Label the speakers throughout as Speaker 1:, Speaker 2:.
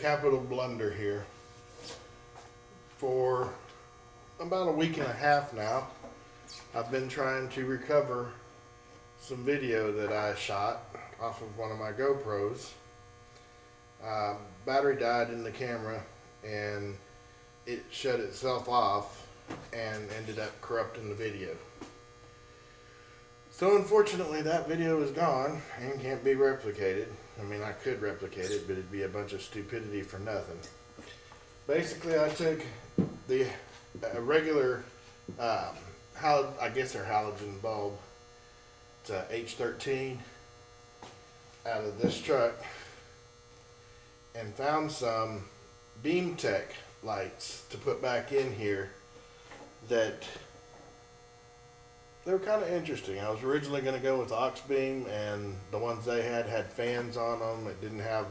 Speaker 1: capital blunder here. For about a week and a half now, I've been trying to recover some video that I shot off of one of my GoPros. Battery died in the camera and it shut itself off and ended up corrupting the video. So unfortunately that video is gone and can't be replicated. I mean, I could replicate it, but it'd be a bunch of stupidity for nothing. Basically, I took the regular, I guess they're halogen bulb, it's a H13 out of this truck, and found some Beamtech lights to put back in here that they were kind of interesting. I was originally going to go with aux beam, and the ones they had fans on them. It didn't have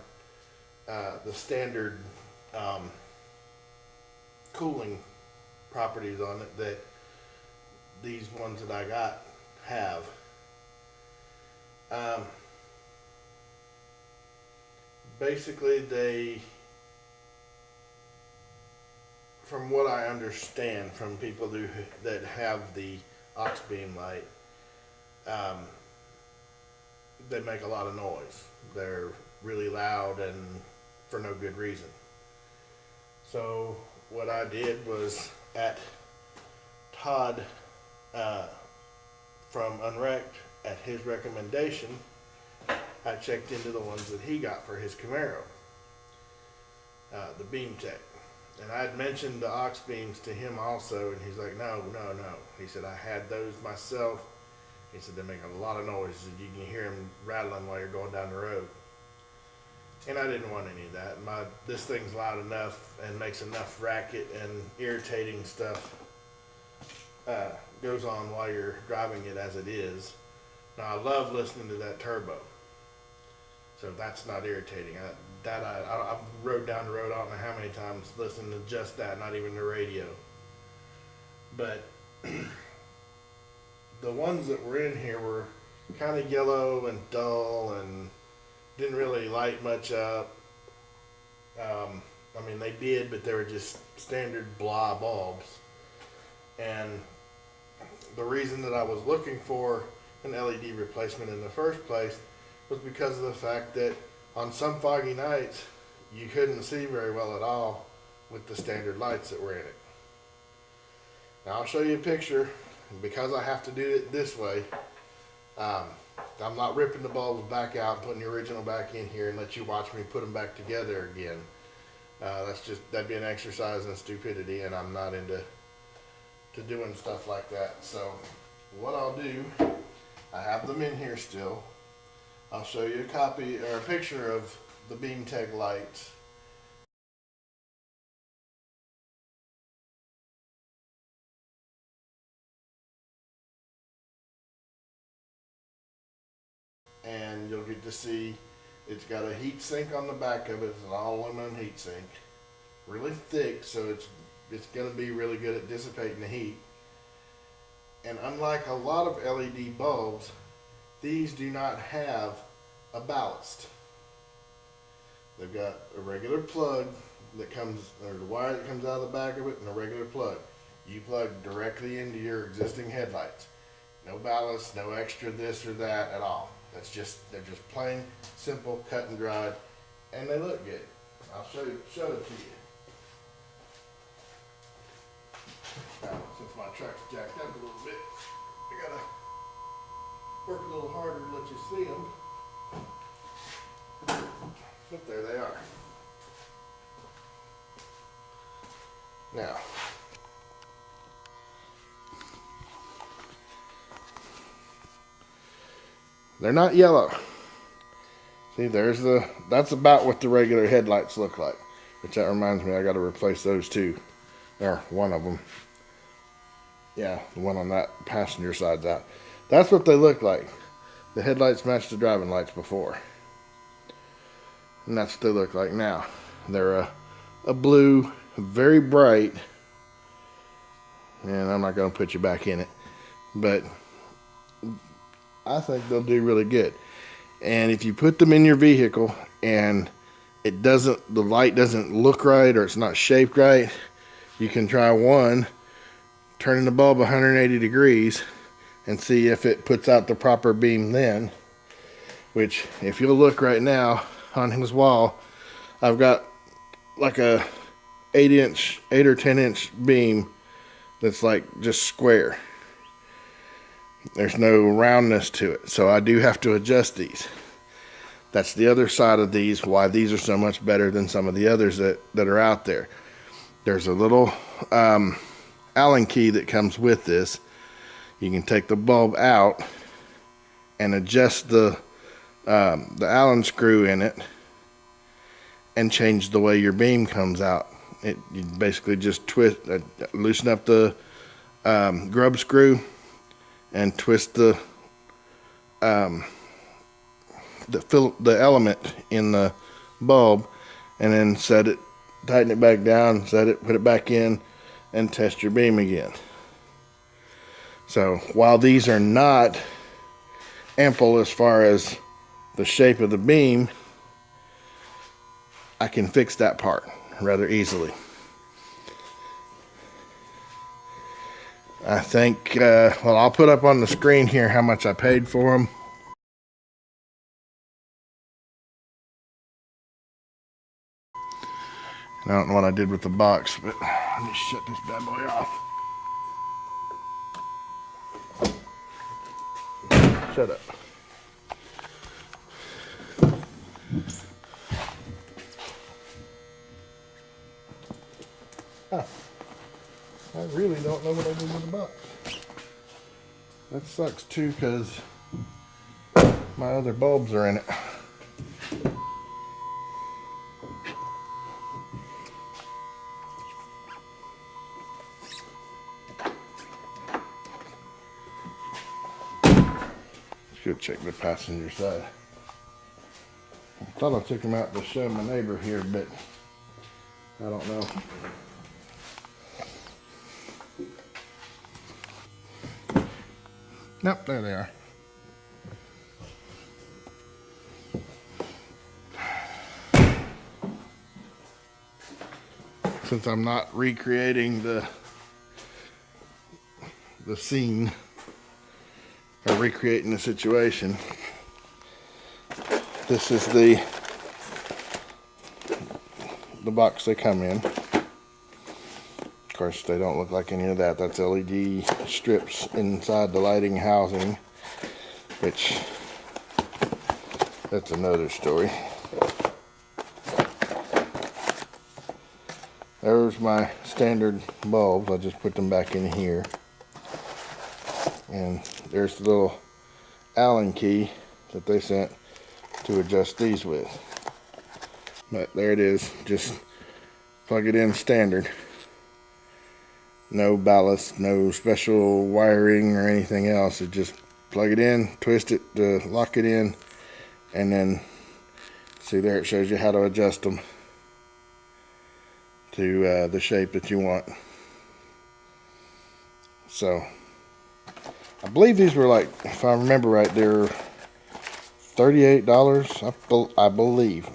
Speaker 1: the standard cooling properties on it that these ones that I got have. Basically, they, from what I understand from people that have the aux beam light, they make a lot of noise. They're really loud and for no good reason. So what I did was, at Todd from Unwrecked, at his recommendation, I checked into the ones that he got for his Camaro, the Beamtech. And I had mentioned the aux beams to him also, and he's like, no. He said, I had those myself. He said, they make a lot of noise. You can hear them rattling while you're going down the road. And I didn't want any of that. This thing's loud enough and makes enough racket and irritating stuff goes on while you're driving it as it is. Now, I love listening to that turbo. So that's not irritating. I rode down the road, I don't know how many times, listening to just that, not even the radio. But the ones that were in here were kind of yellow and dull and didn't really light much up. I mean, they did, but they were just standard blah bulbs. And the reason that I was looking for an LED replacement in the first place was because of the fact that on some foggy nights, you couldn't see very well at all with the standard lights that were in it. Now I'll show you a picture. Because I have to do it this way, I'm not ripping the bulbs back out and putting the original back in here and let you watch me put them back together again. That'd be an exercise in stupidity, and I'm not into doing stuff like that. So what I'll do, I have them in here still. I'll show you a copy or a picture of the Beamtech lights. And you'll get to see it's got a heat sink on the back of it. It's an all aluminum heat sink, really thick, so it's going to be really good at dissipating the heat. And unlike a lot of LED bulbs, these do not have a ballast. They've got a regular plug that comes, or the wire that comes out of the back of it, and a regular plug. You plug directly into your existing headlights. No ballast, no extra this or that at all. They're just plain, simple, cut and dried, and they look good. I'll show it to you. Now, since my truck's jacked up a little bit, I gotta work a little harder to let you see them. But there they are. Now, they're not yellow. See, that's about what the regular headlights look like. Which that reminds me, I got to replace those too. Or one of them. Yeah, the one on that passenger side's out. That's what they look like. The headlights match the driving lights before. And that's what they look like now. They're a blue, very bright. And I'm not going to put you back in it. But I think they'll do really good. And if you put them in your vehicle and the light doesn't look right, or it's not shaped right, you can try one, turning the bulb 180 degrees and see if it puts out the proper beam then. Which, if you'll look right now on his wall, I've got like a 8 or 10 inch beam that's like just square. There's no roundness to it, so I do have to adjust these. That's the other side of these, why these are so much better than some of the others that are out there. There's a little Allen key that comes with this. You can take the bulb out and adjust the Allen screw in it and change the way your beam comes out. You basically just loosen up the grub screw and twist the element in the bulb, and then tighten it back down, put it back in, and test your beam again. So while these are not ample as far as the shape of the beam, I can fix that part rather easily. I think, well, I'll put up on the screen here how much I paid for them. I don't know what I did with the box, but let me shut this bad boy off. Shut up. Huh. I really don't know what I did with the box. That sucks too, because my other bulbs are in it. Should check the passenger side. I thought I took him out to show my neighbor here, but I don't know. Nope, there they are. Since I'm not recreating the scene or recreating the situation, this is the box they come in. Of course, they don't look like any of that. That's LED strips inside the lighting housing, which that's another story. There's my standard bulbs. I just put them back in here. And there's the little Allen key that they sent to adjust these with. But there it is. Just plug it in standard. No ballast, no special wiring or anything else. It just plug it in, twist it to lock it in, and then see there it shows you how to adjust them to the shape that you want. So I believe these were, like, if I remember right, they're $38, I believe.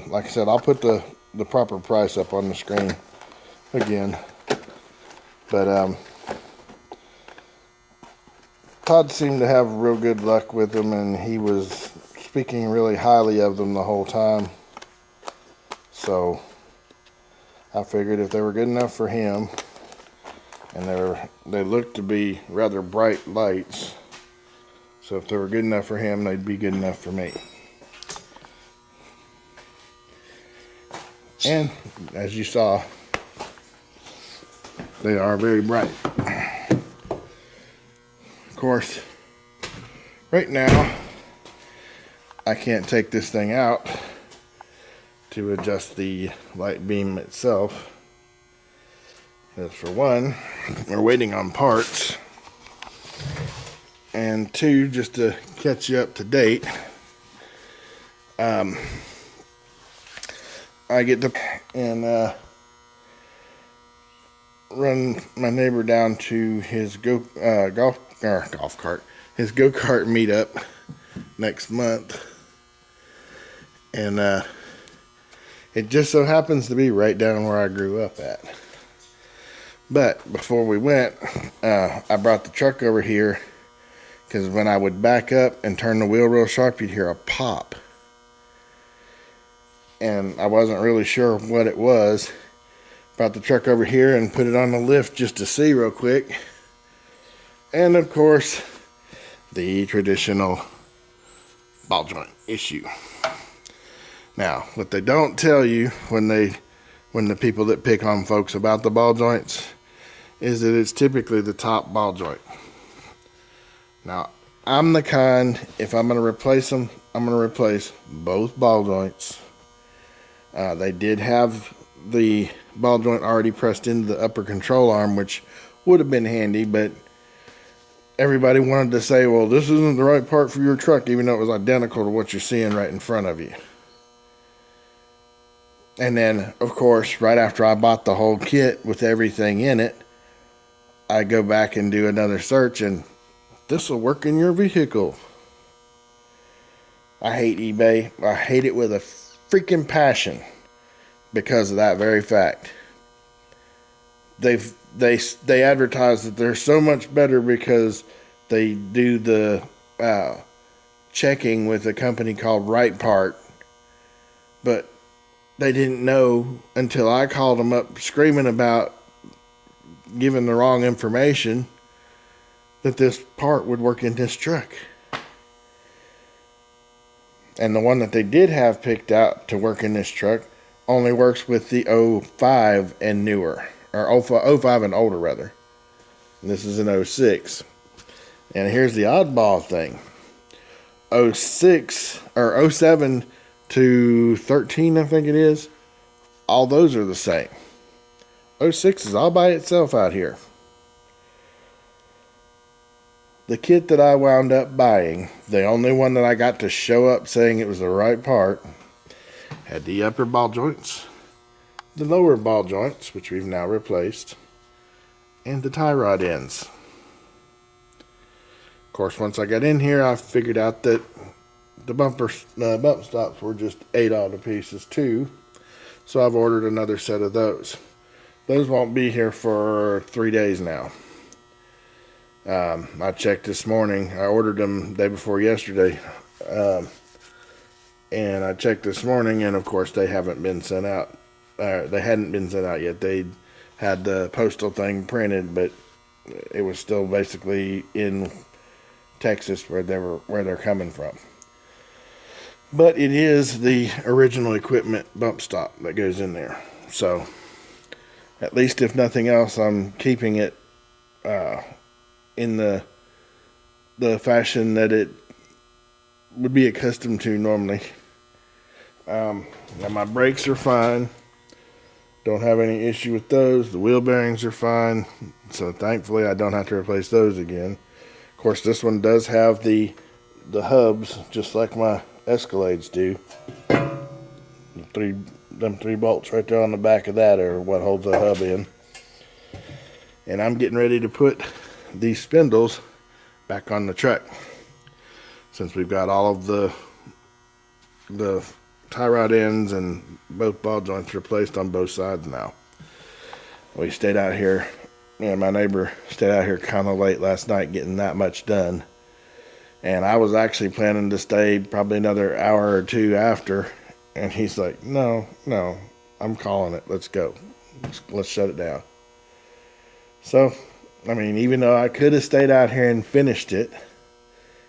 Speaker 1: Like I said, I'll put the proper price up on the screen again. But Todd seemed to have real good luck with them, and he was speaking really highly of them the whole time. So I figured if they were good enough for him, and they looked to be rather bright lights, so if they were good enough for him, they'd be good enough for me. And as you saw, they are very bright. Of course, right now I can't take this thing out to adjust the light beam itself. Because for one, we're waiting on parts, and two, just to catch you up to date, I get to run my neighbor down to his go-kart meetup next month, and It just so happens to be right down where I grew up at. But before we went, I brought the truck over here because when I would back up and turn the wheel real sharp, you'd hear a pop. And I wasn't really sure what it was. Brought the truck over here and put it on the lift just to see real quick. And of course, the traditional ball joint issue. Now, what they don't tell you when the people that pick on folks about the ball joints is that it's typically the top ball joint. Now, I'm the kind, if I'm going to replace them, I'm going to replace both ball joints. They did have the ball joint already pressed into the upper control arm, which would have been handy, but everybody wanted to say, well, this isn't the right part for your truck, even though it was identical to what you're seeing right in front of you. And then, of course, right after I bought the whole kit with everything in it, I go back and do another search, and this will work in your vehicle. I hate eBay. I hate it with a freaking passion because of that very fact. They advertise that they're so much better because they do the checking with a company called Right Part, but they didn't know until I called them up screaming about giving the wrong information that this part would work in this truck. And the one that they did have picked out to work in this truck only works with the 05 and newer, or 05 and older rather. And this is an 06. And here's the oddball thing. 06 or 07 to 13, I think it is, all those are the same. 06 is all by itself out here. The kit that I wound up buying, the only one that I got to show up saying it was the right part, had the upper ball joints, the lower ball joints, which we've now replaced, and the tie rod ends. Of course, once I got in here, I figured out that the bump stops were just 8 auto pieces too, so I've ordered another set of those. Those won't be here for 3 days now. I checked this morning. I ordered them the day before yesterday, and I checked this morning, and of course they haven't been sent out. They hadn't been sent out yet. They had the postal thing printed, but it was still basically in Texas where they're coming from. But it is the original equipment bump stop that goes in there. So, at least if nothing else, I'm keeping it in the fashion that it would be accustomed to normally. Now my brakes are fine. Don't have any issue with those. The wheel bearings are fine. So thankfully I don't have to replace those again. Of course, this one does have the hubs, just like my Escalades do. Them three bolts right there on the back of that are what holds the hub in. And I'm getting ready to put these spindles back on the truck, since we've got all of the tie rod ends and both ball joints replaced on both sides now. We stayed out here, me and my neighbor stayed out here kind of late last night getting that much done. And I was actually planning to stay probably another hour or two after. And he's like, no, I'm calling it. Let's go. Let's shut it down. So, I mean, even though I could have stayed out here and finished it,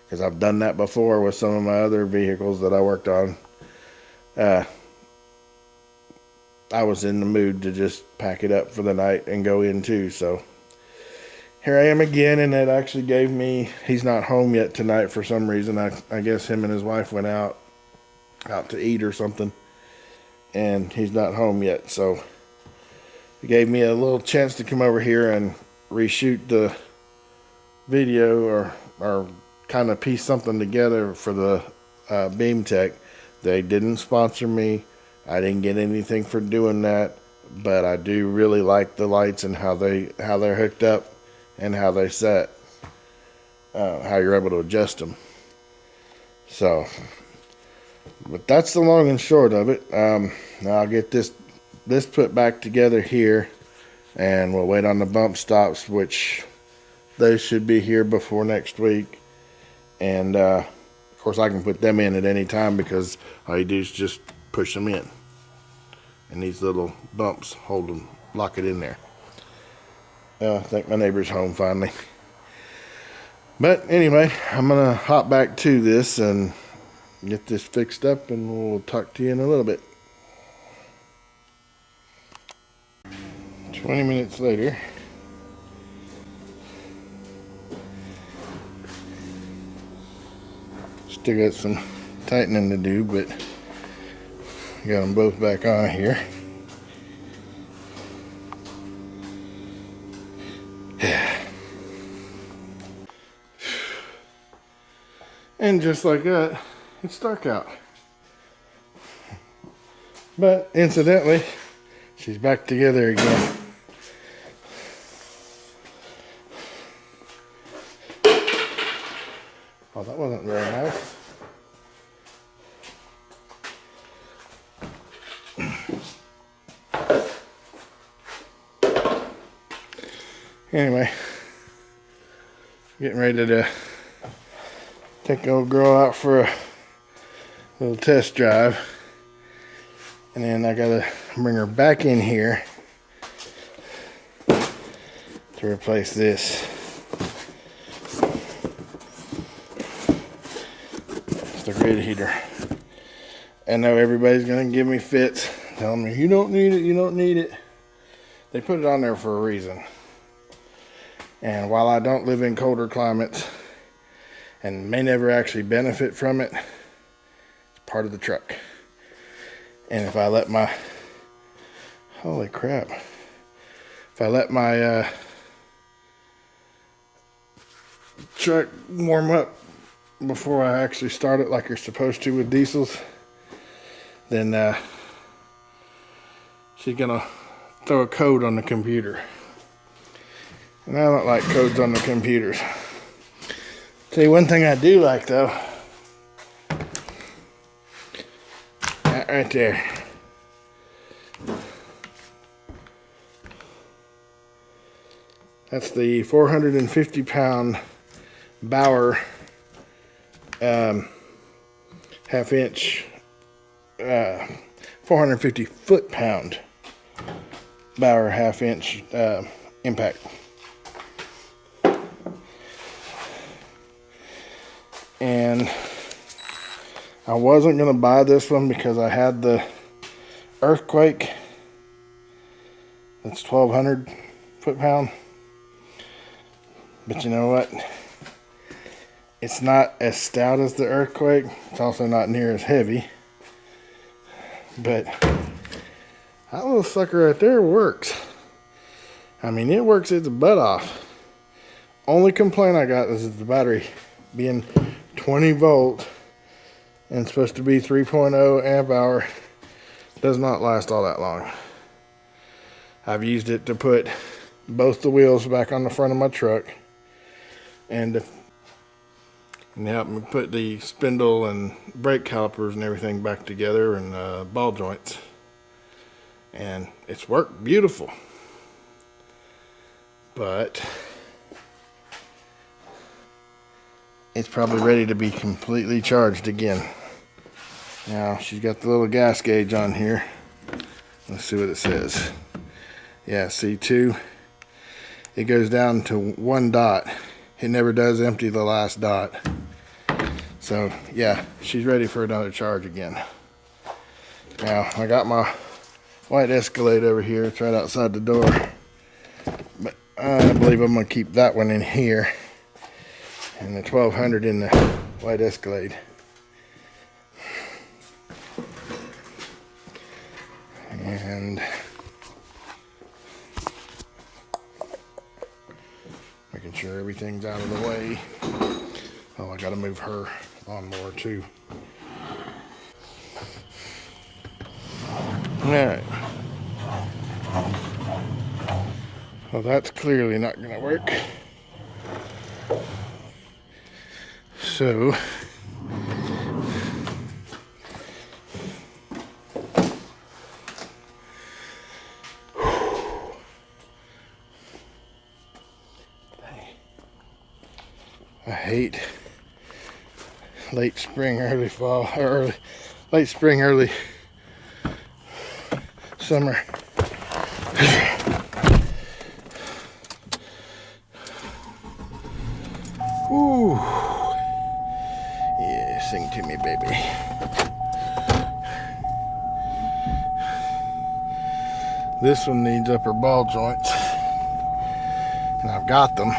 Speaker 1: because I've done that before with some of my other vehicles that I worked on, I was in the mood to just pack it up for the night and go in too. So here I am again, and it actually gave me, he's not home yet tonight for some reason. I guess him and his wife went out to eat or something, and he's not home yet. So it gave me a little chance to come over here and reshoot the video or kind of piece something together for the Beamtech. They didn't sponsor me. I didn't get anything for doing that, but I do really like the lights and how they're hooked up and how they set, how you're able to adjust them. So But that's the long and short of it. Now I'll get this put back together here, and we'll wait on the bump stops, which they should be here before next week. And of course I can put them in at any time, because all you do is just push them in, and these little bumps hold them, lock it in there. I think my neighbor's home finally. But anyway, I'm gonna hop back to this and get this fixed up, and we'll talk to you in a little bit. 20 minutes later. Still got some tightening to do, but got them both back on here. And just like that, it's dark out. But incidentally, she's back together again. Oh, that wasn't very nice. Anyway, getting ready to take the old girl out for a little test drive, and then I gotta bring her back in here to replace this. It's the radiator. I know everybody's gonna give me fits, telling me you don't need it, you don't need it. They put it on there for a reason. And while I don't live in colder climates and may never actually benefit from it, it's part of the truck. And if I let my, holy crap, if I let my truck warm up before I actually start it like you're supposed to with diesels, then she's gonna throw a code on the computer. And I don't like codes on the computers. Tell you one thing I do like though. That right there. That's the 450 pound Bauer half inch 450 foot pound Bauer half inch impact. And I wasn't going to buy this one because I had the Earthquake. That's 1200 foot pound. But you know what? It's not as stout as the Earthquake. It's also not near as heavy. But that little sucker right there works. I mean, it works its butt off. Only complaint I got is the battery being 20 volt and supposed to be 3.0 amp hour does not last all that long. I've used it to put both the wheels back on the front of my truck and help me put the spindle and brake calipers and everything back together, and ball joints, and it's worked beautiful. But it's probably ready to be completely charged again. Now she's got the little gas gauge on here. Let's see what it says. Yeah, C2. It goes down to 1 dot. It never does empty the last dot. So yeah, she's ready for another charge again. Now I got my white Escalade over here. It's right outside the door. But I believe I'm gonna keep that one in here and the 1200 in the white Escalade. And making sure everything's out of the way. Oh, I gotta move her lawnmower too. Alright. Well, that's clearly not gonna work. So I hate late spring, early fall, or late spring, early summer. Ooh. Yeah, sing to me, baby. This one needs upper ball joints, and I've got them,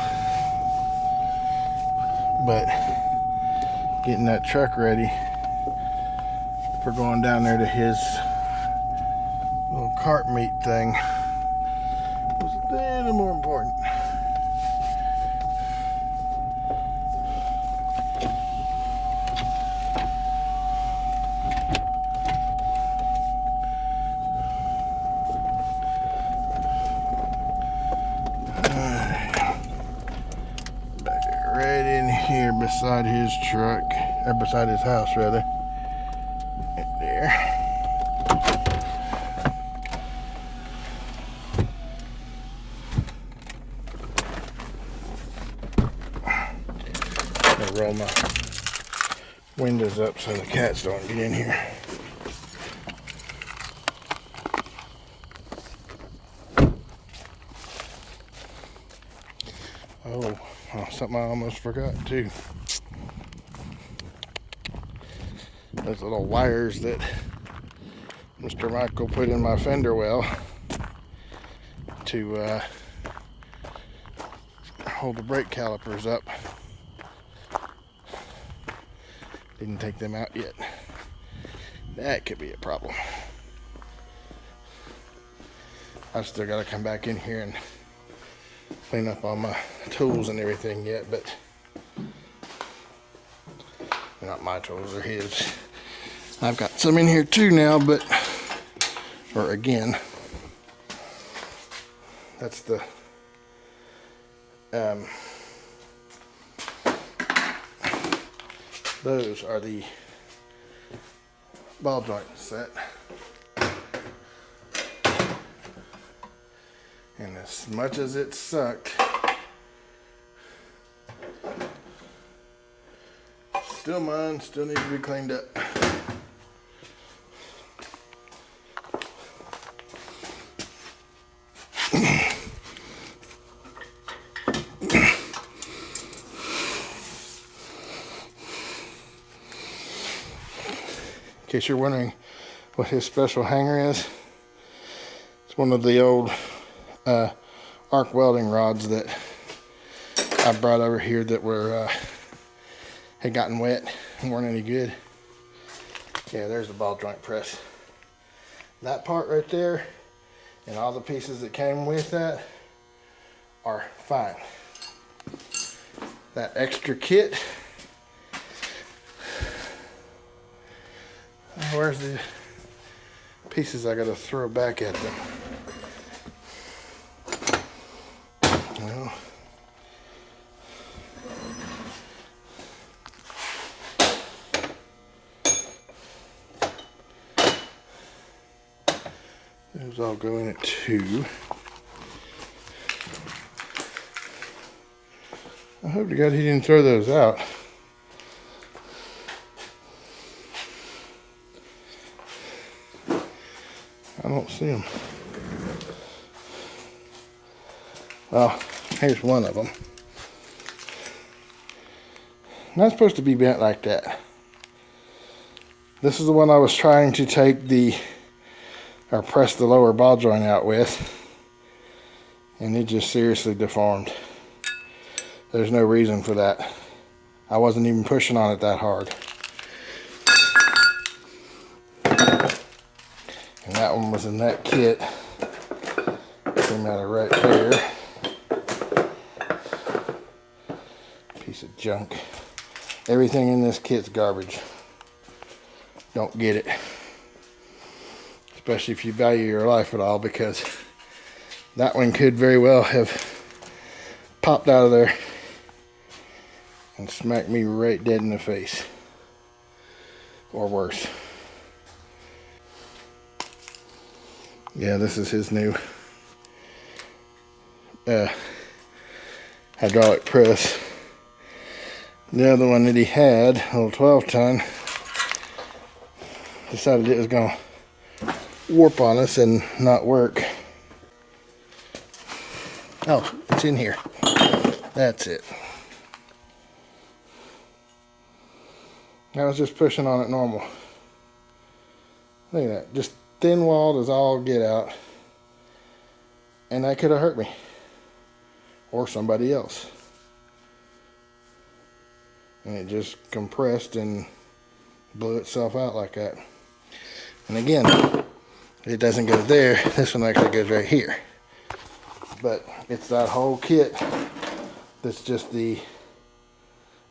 Speaker 1: but getting that truck ready for going down there to his little cart meet thing was a little more important. Back it right in here beside his truck, or beside his house rather. Right there. I'm gonna roll my windows up so the cats don't get in here. Oh, something I almost forgot too. Those little wires that Mr. Michael put in my fender well to hold the brake calipers up. Didn't take them out yet. That could be a problem. I've still got to come back in here and clean up all my tools and everything yet, but they're not my tools, they're his. I've got some in here too now, but, or again, that's the, those are the ball joint set. And as much as it sucked, still mine, still needs to be cleaned up. In case you're wondering what his special hanger is, it's one of the old arc welding rods that I brought over here that were had gotten wet and weren't any good. Yeah, there's the ball joint press. That part right there and all the pieces that came with that are fine. That extra kit, where's the pieces I gotta throw back at them? Well, those all go in at 2. I hope to God he didn't throw those out. I don't see them. Well, here's one of them. Not supposed to be bent like that. This is the one I was trying to take or press the lower ball joint out with, and it just seriously deformed. There's no reason for that. I wasn't even pushing on it that hard. And that one was in that kit. Came out of right there. Piece of junk. Everything in this kit's garbage. Don't get it. Especially if you value your life at all, because that one could very well have popped out of there and smacked me right dead in the face. Or worse. Yeah, this is his new hydraulic press. The other one that he had, a little 12 ton, decided it was going to warp on us and not work. Oh, it's in here. That's it. I was just pushing on it normal. Look at that. Just thin walled as all get out. And that could have hurt me. Or somebody else. And it just compressed and blew itself out like that. And again, it doesn't go there. This one actually goes right here. But it's that whole kit that's just the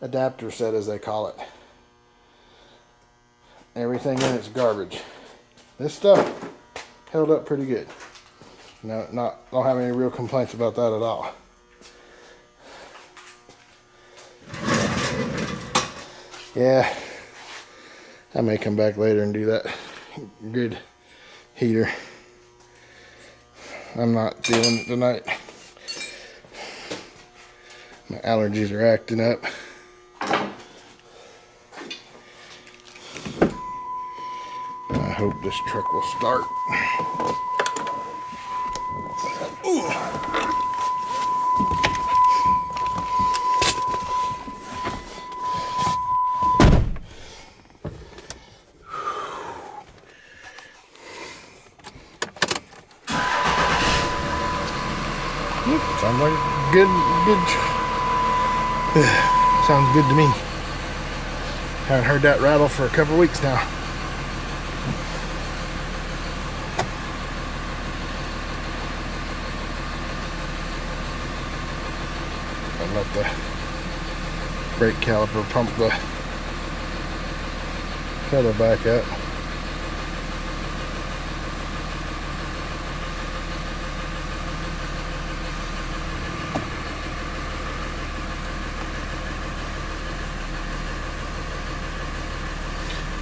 Speaker 1: adapter set, as they call it. Everything in it's garbage. This stuff held up pretty good. No, don't have any real complaints about that at all. Yeah, I may come back later and do that grid heater. I'm not feeling it tonight. My allergies are acting up. I hope this truck will start. Ooh. Sounds like a good. Sounds good to me. Haven't heard that rattle for a couple weeks now. I'll let the brake caliper pump the pedal back up.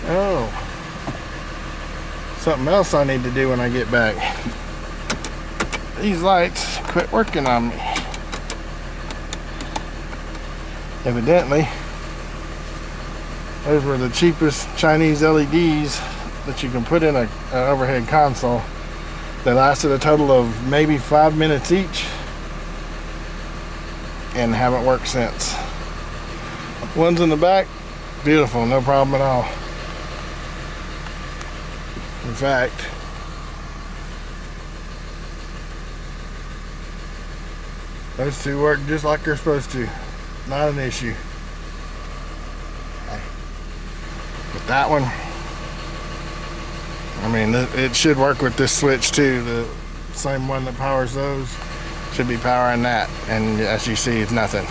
Speaker 1: Oh, something else I need to do when I get back. These lights quit working on me. Evidently, those were the cheapest Chinese LEDs that you can put in an overhead console. They lasted a total of maybe 5 minutes each and haven't worked since. Ones in the back, beautiful, no problem at all. In fact, those two work just like they're supposed to. Not an issue. But that one, I mean, it should work with this switch too. The same one that powers those should be powering that. And as you see, it's nothing.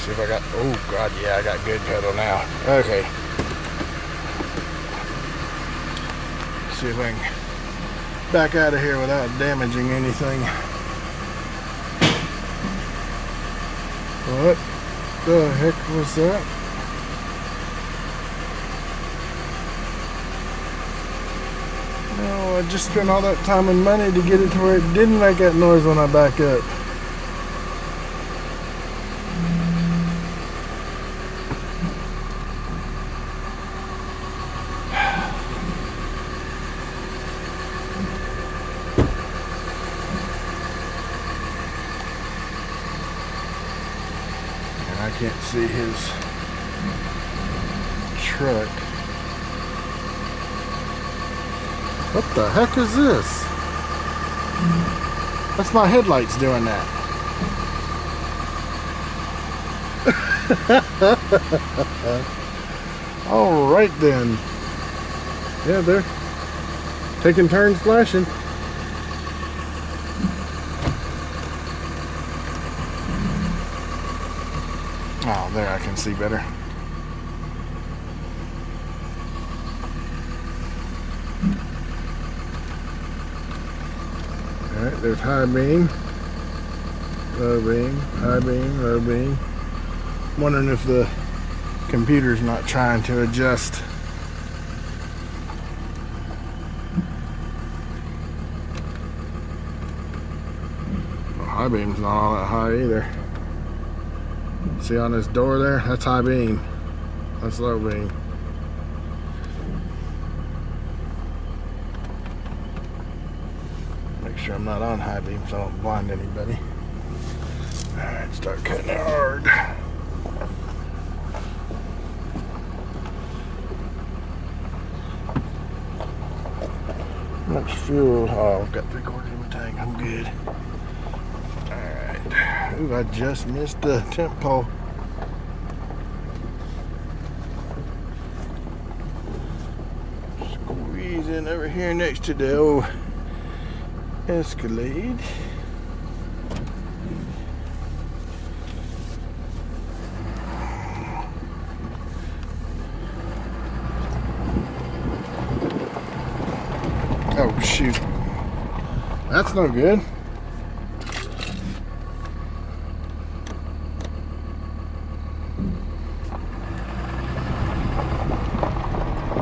Speaker 1: See if I got, oh God, yeah, I got good pedal now. Okay. See if I can back out of here without damaging anything. What the heck was that? No, I just spent all that time and money to get it to where it didn't make that noise when I back up. I can't see his truck. What the heck is this? That's my headlights doing that. All right then. Yeah, they're taking turns flashing. Oh, there I can see better. Alright, there's high beam, low beam, high beam, low beam. I'm wondering if the computer's not trying to adjust. high beam's not all that high either. See on this door there? That's high beam. That's low beam. Make sure I'm not on high beam so I don't blind anybody. Alright, start cutting it hard. Much fuel. Oh, I've got 3/4 of a tank. I'm good. Alright. Ooh, I just missed the temp pole. Squeezing over here next to the old Escalade. Oh shoot, that's no good.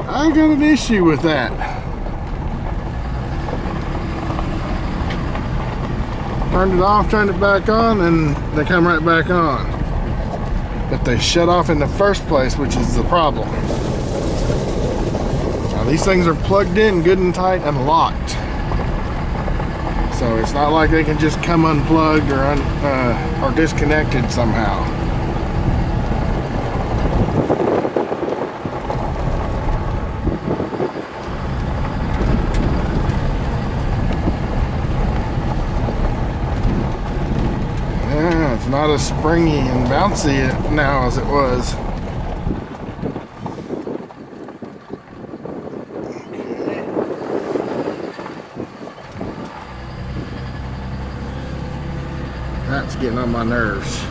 Speaker 1: I got an issue with that. Turned it off, turned it back on, and they come right back on. But they shut off in the first place, which is the problem. Now, these things are plugged in good and tight and locked. So it's not like they can just come unplugged or disconnected somehow. Yeah, it's not as springy and bouncy now as it was. That's getting on my nerves.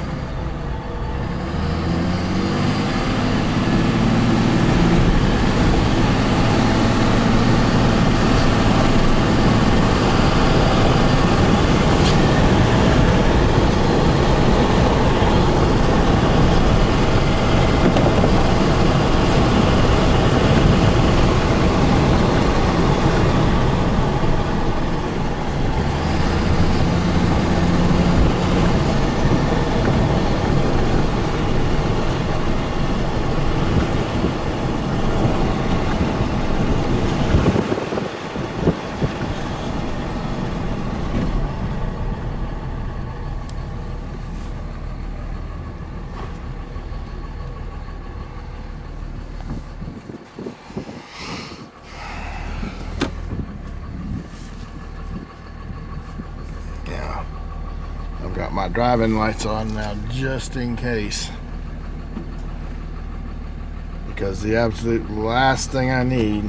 Speaker 1: I've got my driving lights on now just in case, because the absolute last thing I need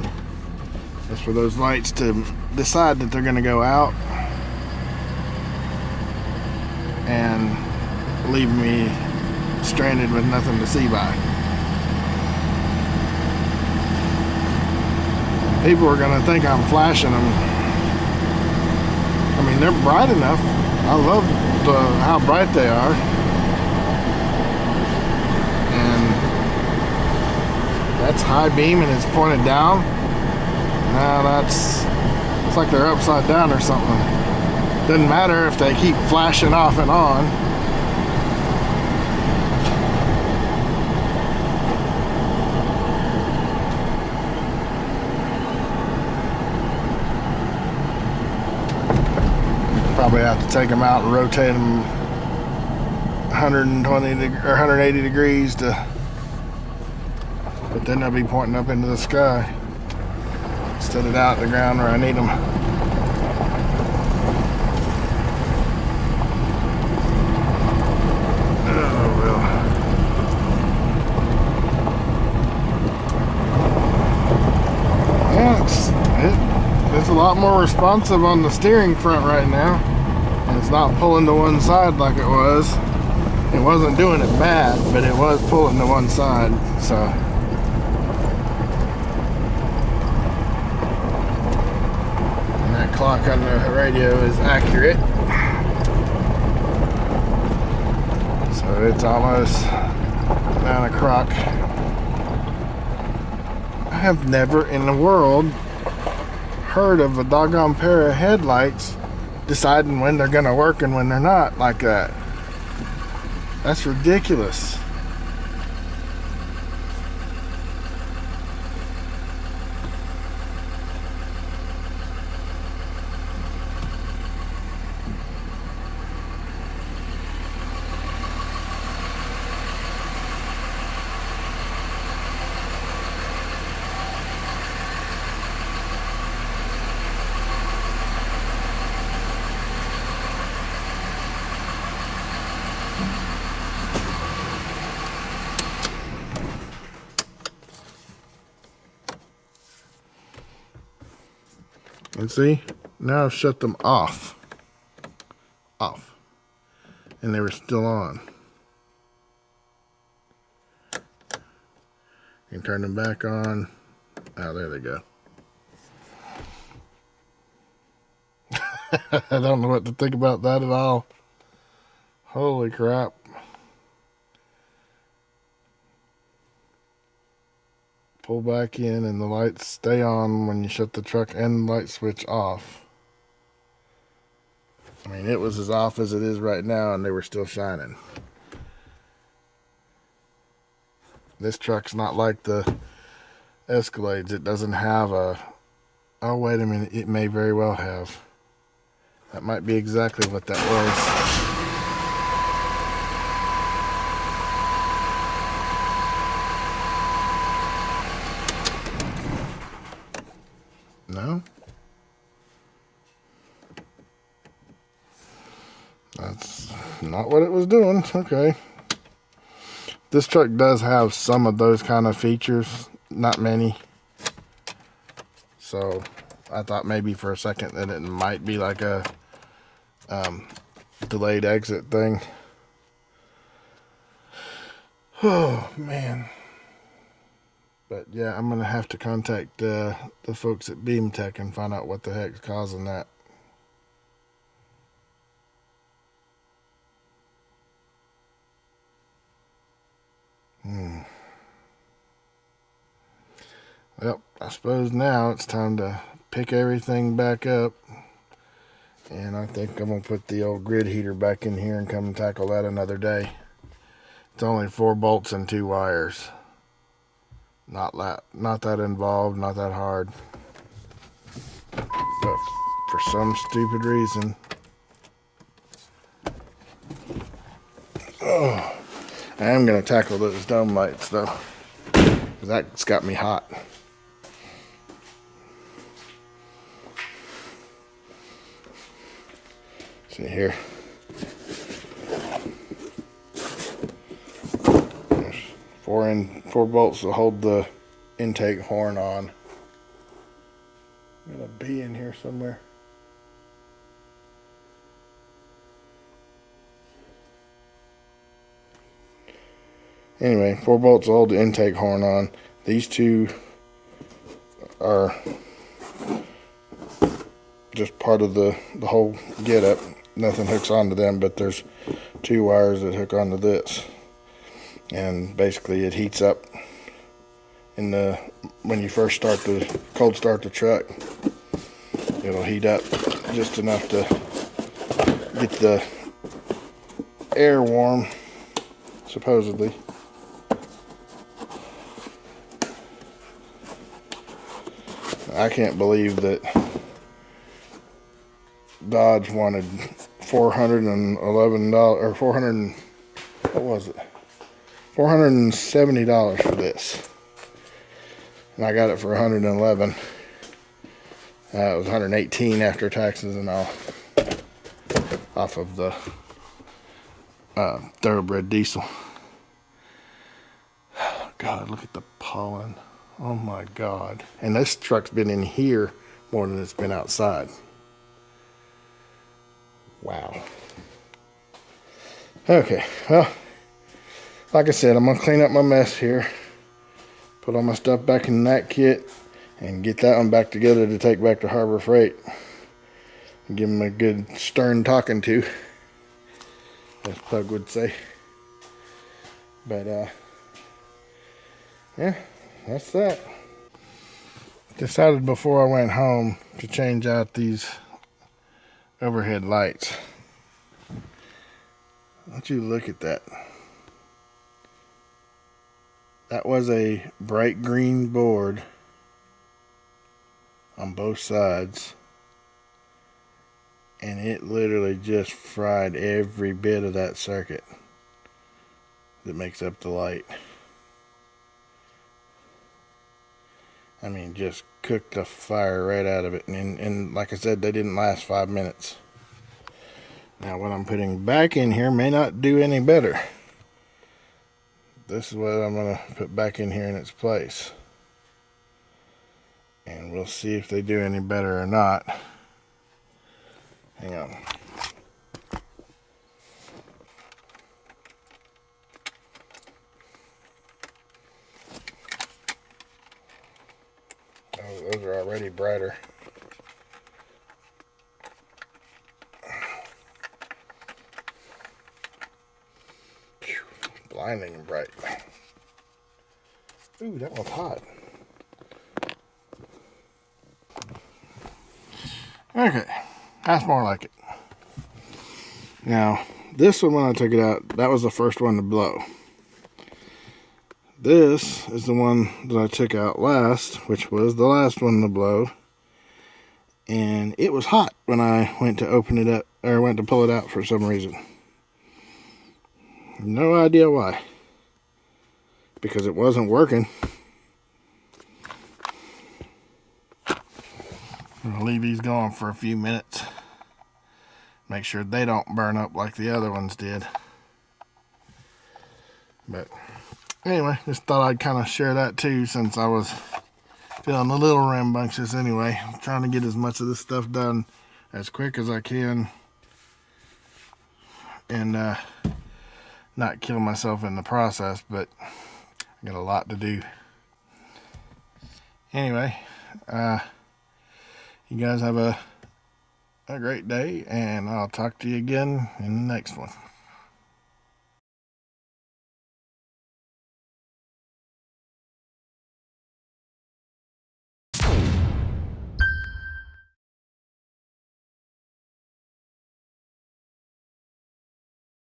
Speaker 1: is for those lights to decide that they're going to go out and leave me stranded with nothing to see by. People are going to think I'm flashing them. I mean, they're bright enough. I love how bright they are, and that's high beam and it's pointed down. Now it's like they're upside down or something. Doesn't matter if they keep flashing off and on. Probably have to take them out and rotate them 120 or 180 degrees to, but then they'll be pointing up into the sky instead of out the ground where I need them. Oh well. Yeah, it's a lot more responsive on the steering front right now. It's not pulling to one side like it was. It wasn't doing it bad, but it was pulling to one side, so. And that clock on the radio is accurate. So it's almost 9 o'clock. I have never in the world heard of a doggone pair of headlights deciding when they're gonna work and when they're not like that. That's ridiculous. And see, now I've shut them off. And they were still on. You can turn them back on. Oh, there they go. I don't know what to think about that at all. Holy crap. Pull back in and the lights stay on when you shut the truck and light switch off. I mean, it was as off as it is right now and they were still shining. This truck's not like the Escalades. It doesn't have a... Oh, wait a minute. It may very well have. That might be exactly what that was. No? That's not what it was doing. Okay. This truck does have some of those kind of features. Not many. So I thought maybe for a second that it might be like a delayed exit thing. Oh, man. But yeah, I'm going to have to contact the folks at Beamtech and find out what the heck's causing that. Well, I suppose now it's time to pick everything back up. And I think I'm going to put the old grid heater back in here and come and tackle that another day. It's only 4 bolts and 2 wires. Not that involved, not that hard. But for some stupid reason... Oh, I am going to tackle those dome lights though. Because that's got me hot. See here. There's 4 bolts to hold the intake horn on. Got a B in here somewhere. Anyway, 4 bolts to hold the intake horn on. These 2 are just part of the whole get-up. Nothing hooks onto them, but there's 2 wires that hook onto this. And basically it heats up when you first cold start the truck. It'll heat up just enough to get the air warm, supposedly. I can't believe that Dodge wanted $411 or what was it? $470 for this. And I got it for $111. It was $118 after taxes and all, off of the thoroughbred diesel. God, look at the pollen. Oh my God. And this truck's been in here more than it's been outside. Wow. Okay, well, like I said, I'm going to clean up my mess here. Put all my stuff back in that kit and get that one back together to take back to Harbor Freight. And give them a good stern talking to, as Pug would say. But, yeah, that's that. Decided before I went home to change out these overhead lights. Don't you look at that. That was a bright green board on both sides, and it literally just fried every bit of that circuit that makes up the light. I mean, just cooked the fire right out of it. And like I said, they didn't last 5 minutes. Now what I'm putting back in here may not do any better. This is what I'm going to put back in here in its place. And we'll see if they do any better or not. Hang on. Oh, those are already brighter. Phew, blinding bright. Ooh, that one's hot. Okay, that's more like it. Now, this one, when I took it out, that was the first one to blow. This is the one that I took out last, which was the last one to blow. And it was hot when I went to open it up, or went to pull it out for some reason. No idea why. Because it wasn't working. I'll leave these going for a few minutes. Make sure they don't burn up like the other ones did. But anyway, just thought I'd kind of share that too, since I was feeling a little rambunctious anyway. I'm trying to get as much of this stuff done as quick as I can and not kill myself in the process, but I got a lot to do. Anyway, you guys have a great day, and I'll talk to you again in the next one.